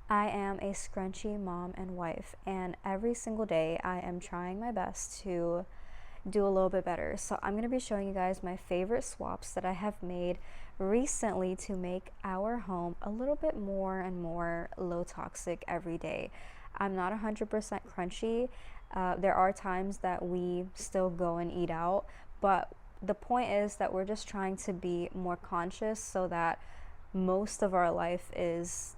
I am a scrunchy mom and wife, and every single day I am trying my best to do a little bit better. So I'm going to be showing you guys my favorite swaps that I have made recently to make our home a little bit more and more low toxic every day. I'm not 100% crunchy. There are times that we still go and eat out, but the point is that we're just trying to be more conscious so that most of our life is,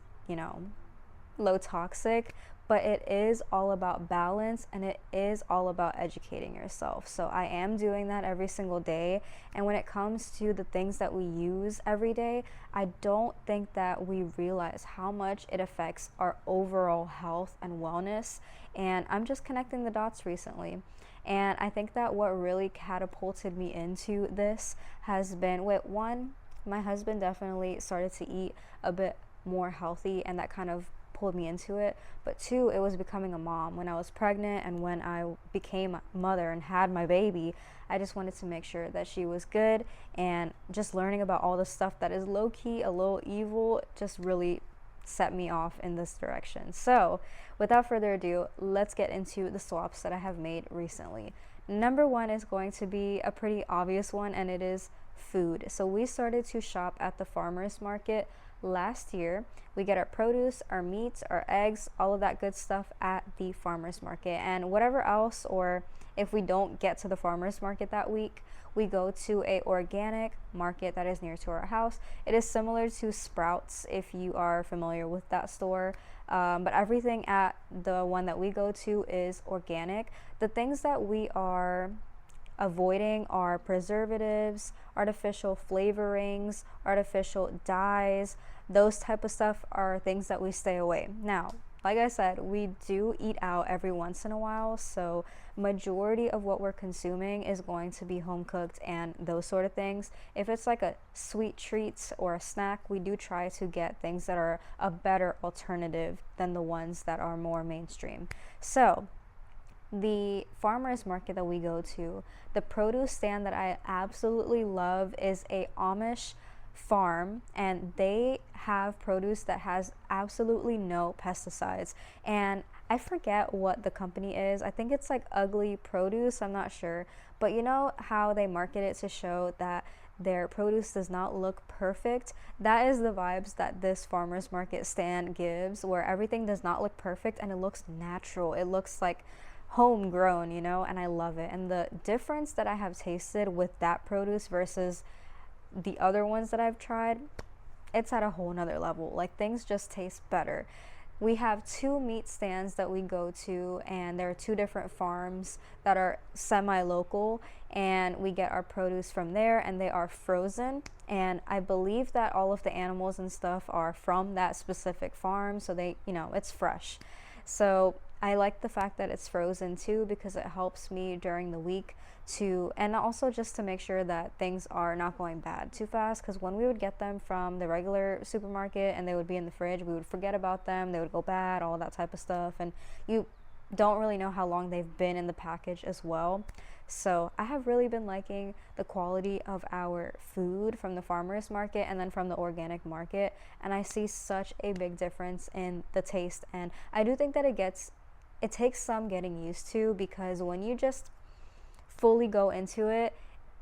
low toxic, but it is all about balance and it is all about educating yourself. So I am doing that every single day. And when it comes to the things that we use every day, I don't think that we realize how much it affects our overall health and wellness. And I'm just connecting the dots recently. And I think that what really catapulted me into this has been, one, my husband definitely started to eat a bit more healthy, and that kind of pulled me into it. But two, it was becoming a mom. When I was pregnant and when I became a mother and had my baby, I just wanted to make sure that she was good, and just learning about all the stuff that is low-key a little evil just really set me off in this direction. So without further ado, let's get into the swaps that I have made recently. Number one is going to be a pretty obvious one, and it is food. So we started to shop at the farmers market last year. We get our produce, our meats, our eggs, all of that good stuff at the farmers market. And whatever else, or if we don't get to the farmers market that week, we go to a organic market that is near to our house. It is similar to Sprouts if you are familiar with that store, but everything at the one that we go to is organic. The things that we are avoiding are preservatives, artificial flavorings, artificial dyes. Those type of stuff are things that we stay away. Now, like I said, we do eat out every once in a while, so majority of what we're consuming is going to be home cooked and those sort of things. If it's like a sweet treat or a snack, we do try to get things that are a better alternative than the ones that are more mainstream. So the farmers market that we go to, the produce stand that I absolutely love is a Amish farm, and they have produce that has absolutely no pesticides. And I forget what the company is. I think it's like Ugly Produce, I'm not sure. But you know how they market it to show that their produce does not look perfect? That is the vibes that this farmers market stand gives, where everything does not look perfect and it looks natural. It looks like homegrown, and I love it. And the difference that I have tasted with that produce versus the other ones that I've tried, it's at a whole nother level. Like, things just taste better. We have two meat stands that we go to, and there are two different farms that are semi-local, and we get our produce from there, and they are frozen. And I believe that all of the animals and stuff are from that specific farm, so they, it's fresh. So I like the fact that it's frozen too, because it helps me during the week and also just to make sure that things are not going bad too fast, because when we would get them from the regular supermarket and they would be in the fridge, we would forget about them, they would go bad, all that type of stuff, and you don't really know how long they've been in the package as well. So I have really been liking the quality of our food from the farmers market and then from the organic market, and I see such a big difference in the taste. And I do think that it takes some getting used to, because when you just fully go into it,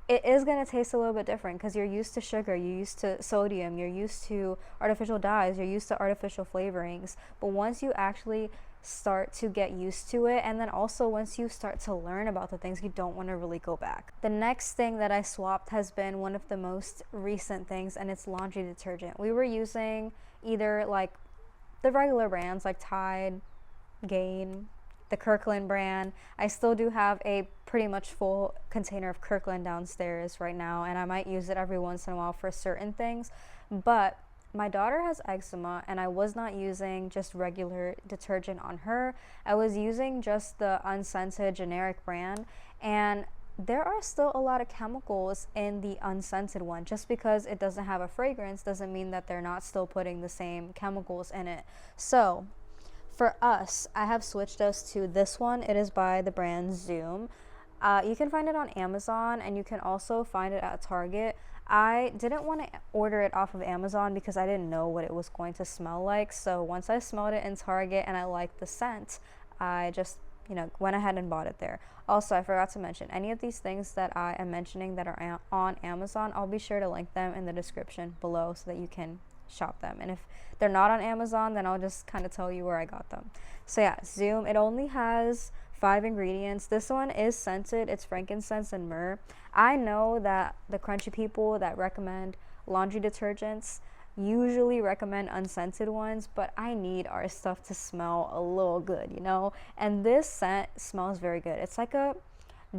it is going to taste a little bit different, because you're used to sugar, you're used to sodium, you're used to artificial dyes, you're used to artificial flavorings. But once you actually start to get used to it, and then also once you start to learn about the things, you don't want to really go back. The next thing that I swapped has been one of the most recent things, and it's laundry detergent. We were using either like the regular brands like Tide, Gain, the Kirkland brand. I still do have a pretty much full container of Kirkland downstairs right now, and I might use it every once in a while for certain things. But my daughter has eczema, and I was not using just regular detergent on her. I was using just the unscented generic brand, and there are still a lot of chemicals in the unscented one. Just because it doesn't have a fragrance doesn't mean that they're not still putting the same chemicals in it. So for us, I have switched us to this one. It is by the brand Zoom. You can find it on Amazon, and you can also find it at Target. I didn't want to order it off of Amazon because I didn't know what it was going to smell like. So once I smelled it in Target and I liked the scent, I just, went ahead and bought it there. Also, I forgot to mention any of these things that I am mentioning that are on Amazon. I'll be sure to link them in the description below so that you can shop them. And if they're not on Amazon, then I'll just kind of tell you where I got them. So yeah, Zoom, it only has 5 ingredients. This one is scented. It's frankincense and myrrh. I know that the crunchy people that recommend laundry detergents usually recommend unscented ones, but I need our stuff to smell a little good, and this scent smells very good. It's like a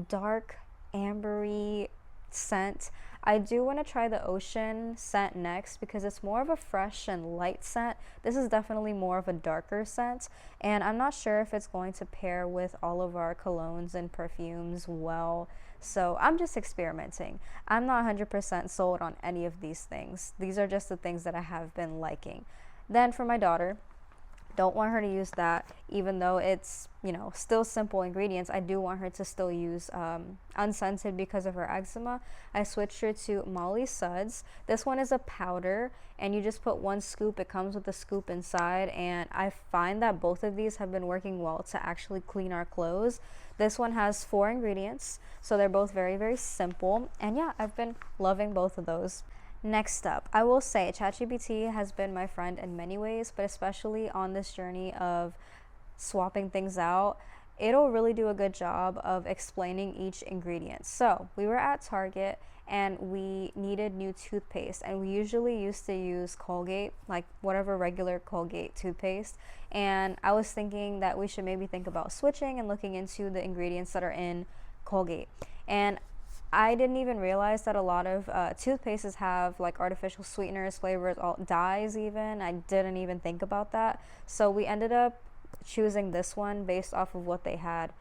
dark ambery scent. I do want to try the ocean scent next because it's more of a fresh and light scent. This is definitely more of a darker scent, and I'm not sure if it's going to pair with all of our colognes and perfumes well. So I'm just experimenting. I'm not 100% sold on any of these things. These are just the things that I have been liking. Then for my daughter, don't want her to use that, even though it's, still simple ingredients. I do want her to still use unscented because of her eczema. I switched her to Molly's Suds. This one is a powder, and you just put 1 scoop. It comes with a scoop inside, and I find that both of these have been working well to actually clean our clothes. This one has 4 ingredients, so they're both very, very simple. And yeah, I've been loving both of those. Next up, I will say ChatGPT has been my friend in many ways, but especially on this journey of swapping things out, it'll really do a good job of explaining each ingredient. So we were at Target and we needed new toothpaste, and we usually used to use Colgate, like whatever regular Colgate toothpaste, and I was thinking that we should maybe think about switching and looking into the ingredients that are in Colgate. And I didn't even realize that a lot of toothpastes have like artificial sweeteners, flavors, dyes even. I didn't even think about that. So we ended up choosing this one based off of what they had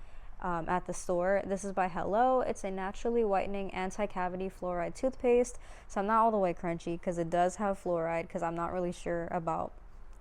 at the store. This is by Hello. It's a naturally whitening anti-cavity fluoride toothpaste. So I'm not all the way crunchy because it does have fluoride, because I'm not really sure about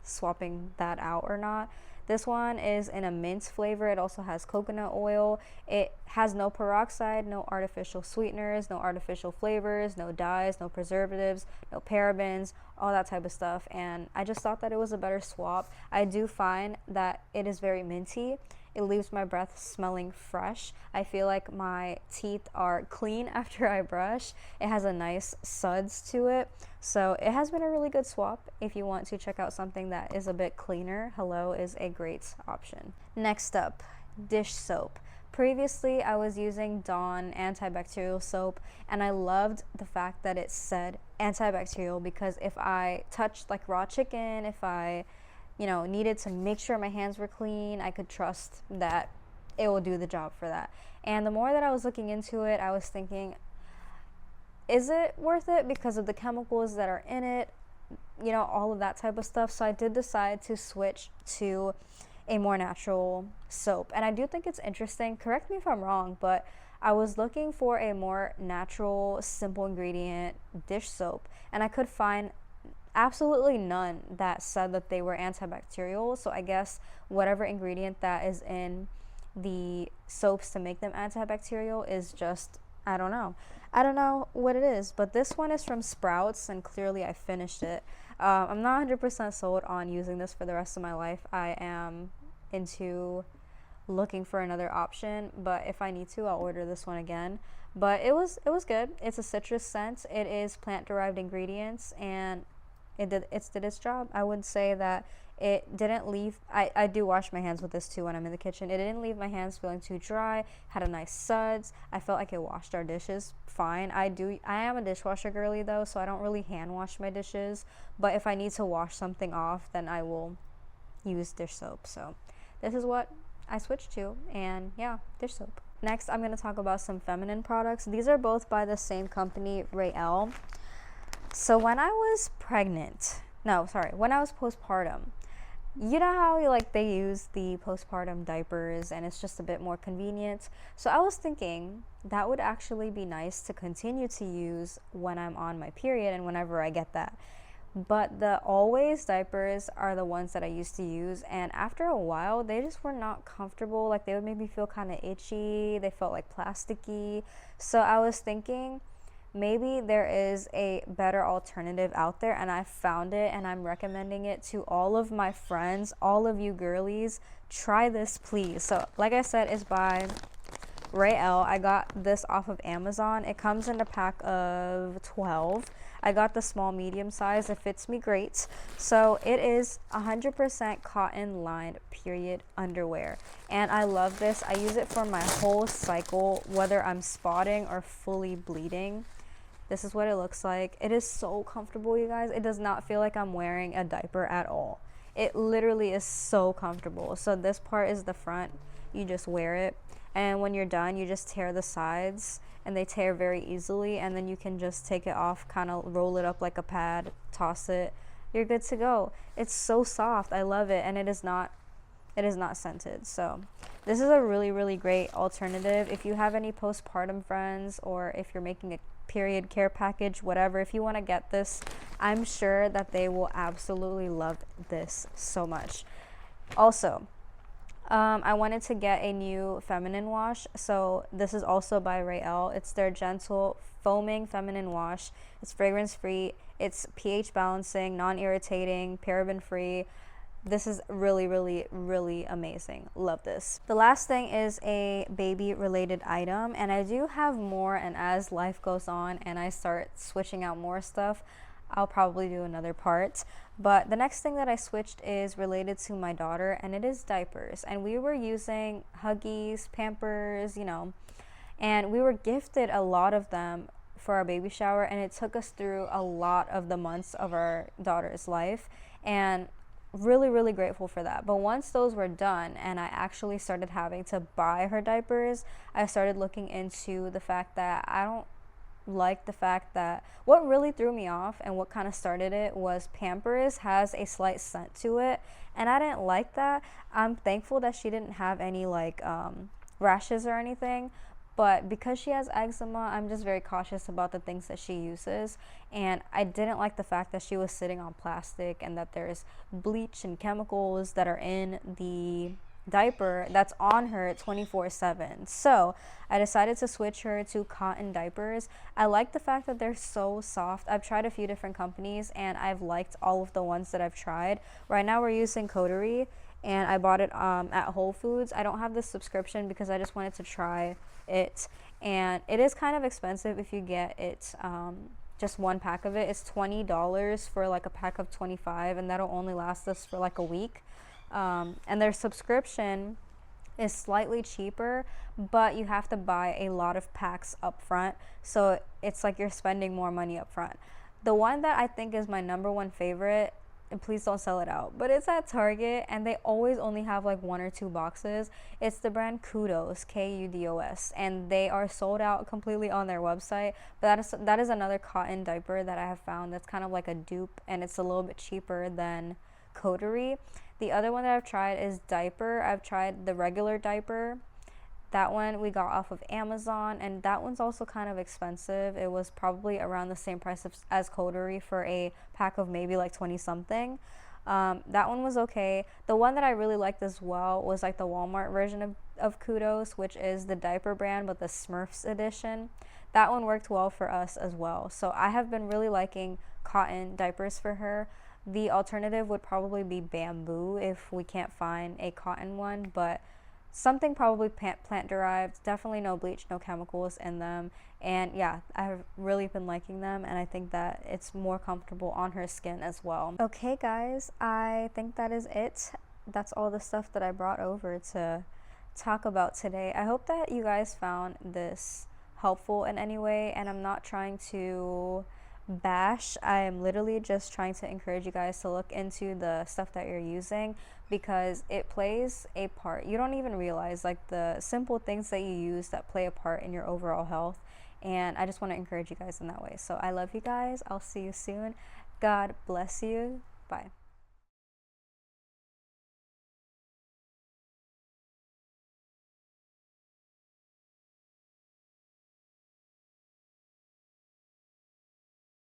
swapping that out or not. This one is in a mint flavor. It also has coconut oil. It has no peroxide, no artificial sweeteners, no artificial flavors, no dyes, no preservatives, no parabens, all that type of stuff. And I just thought that it was a better swap. I do find that it is very minty. It leaves my breath smelling fresh. I feel like my teeth are clean after I brush. It has a nice suds to it. So it has been a really good swap. If you want to check out something that is a bit cleaner, Hello is a great option. Next up, dish soap. Previously, I was using Dawn antibacterial soap, and I loved the fact that it said antibacterial, because if I touched like raw chicken, if I needed to make sure my hands were clean, I could trust that it will do the job for that. And the more that I was looking into it, I was thinking, is it worth it because of the chemicals that are in it, all of that type of stuff. So I did decide to switch to a more natural soap. And I do think it's interesting, correct me if I'm wrong, but I was looking for a more natural, simple ingredient dish soap, and I could find absolutely none that said that they were antibacterial. So I guess whatever ingredient that is in the soaps to make them antibacterial is just, I don't know what it is. But this one is from Sprouts, and clearly I finished it. I'm not 100% sold on using this for the rest of my life. I am into looking for another option, but if I need to, I'll order this one again. But it was good. It's a citrus scent. It is plant derived ingredients, and it did its job. I would say that it didn't leave, I do wash my hands with this too when I'm in the kitchen. It didn't leave my hands feeling too dry. Had a nice suds. I felt like it washed our dishes fine. I am a dishwasher girly though, so I don't really hand wash my dishes, but if I need to wash something off, then I will use dish soap. So this is what I switched to, and yeah, dish soap. Next, I'm going to talk about some feminine products. These are both by the same company, Rael. So when I was when I was postpartum, you know how they use the postpartum diapers and it's just a bit more convenient. So I was thinking that would actually be nice to continue to use when I'm on my period and whenever I get that. But the Always diapers are the ones that I used to use, and after a while they just were not comfortable. Like, they would make me feel kind of itchy. They felt like plasticky. So I was thinking maybe there is a better alternative out there and I found it and I'm recommending it to all of my friends, all of you girlies. Try this, please. So like I said, it's by Rael. I got this off of Amazon. It comes in a pack of 12. I got the small medium size. It fits me great. So it is 100% cotton lined period underwear, and I love this. I use it for my whole cycle, whether I'm spotting or fully bleeding. This is what it looks like. It is so comfortable, you guys. It does not feel like I'm wearing a diaper at all. It literally is so comfortable. So this part is the front. You just wear it, and when you're done, you just tear the sides, and they tear very easily, and then you can just take it off, kind of roll it up like a pad, toss it. You're good to go. It's so soft. I love it, and it is not scented. So this is a really, really great alternative if you have any postpartum friends, or if you're making a period care package, whatever. If you want to get this, I'm sure that they will absolutely love this so much. Also, I wanted to get a new feminine wash, so this is also by Rael. It's their gentle foaming feminine wash. It's fragrance free, it's pH balancing, non-irritating, paraben free. This is really, really, really amazing. Love this. The last thing is a baby related item, and I do have more, and as life goes on and I start switching out more stuff, I'll probably do another part. But the next thing that I switched is related to my daughter, and it is diapers. And we were using Huggies, Pampers, you know, and we were gifted a lot of them for our baby shower, and it took us through a lot of the months of our daughter's life, and really, really grateful for that. But once those were done and I actually started having to buy her diapers, I started looking into the fact that I don't like the fact that what really threw me off and what kind of started it was Pampers has a slight scent to it, and I didn't like that. I'm thankful that she didn't have any like rashes or anything, but because she has eczema, I'm just very cautious about the things that she uses, and I didn't like the fact that she was sitting on plastic and that there's bleach and chemicals that are in the diaper that's on her 24/7. So I decided to switch her to cotton diapers. I like the fact that they're so soft. I've tried a few different companies and I've liked all of the ones that I've tried. Right now we're using Coterie, and I bought it at Whole Foods. I don't have this subscription because I just wanted to try it, and it is kind of expensive if you get it just one pack of it. It's $20 for like a pack of 25, and that'll only last us for like a week. And their subscription is slightly cheaper, but you have to buy a lot of packs up front, so it's like you're spending more money up front. The one that I think is my number one favorite, and please don't sell it out, but it's at Target, and they always only have like 1 or 2 boxes. It's the brand Kudos, Kudos, and they are sold out completely on their website. But that is another cotton diaper that I have found that's kind of like a dupe, and it's a little bit cheaper than Coterie. The other one that I've tried is Dyper. I've tried the regular Dyper. That one we got off of Amazon, and that one's also kind of expensive. It was probably around the same price as Coterie for a pack of maybe like 20 something. That one was okay. The one that I really liked as well was like the Walmart version of Kudos, which is the diaper brand but the Smurfs edition. That one worked well for us as well. So I have been really liking cotton diapers for her. The alternative would probably be bamboo if we can't find a cotton one, but something probably plant derived. Definitely no bleach, no chemicals in them. And yeah, I've really been liking them, and I think that it's more comfortable on her skin as well. Okay guys, I think that is it. That's all the stuff that I brought over to talk about today. I hope that you guys found this helpful in any way, and I'm not trying to bash. I am literally just trying to encourage you guys to look into the stuff that you're using, because it plays a part. You don't even realize like the simple things that you use that play a part in your overall health, and I just want to encourage you guys in that way. So I love you guys. I'll see you soon. God bless you. Bye.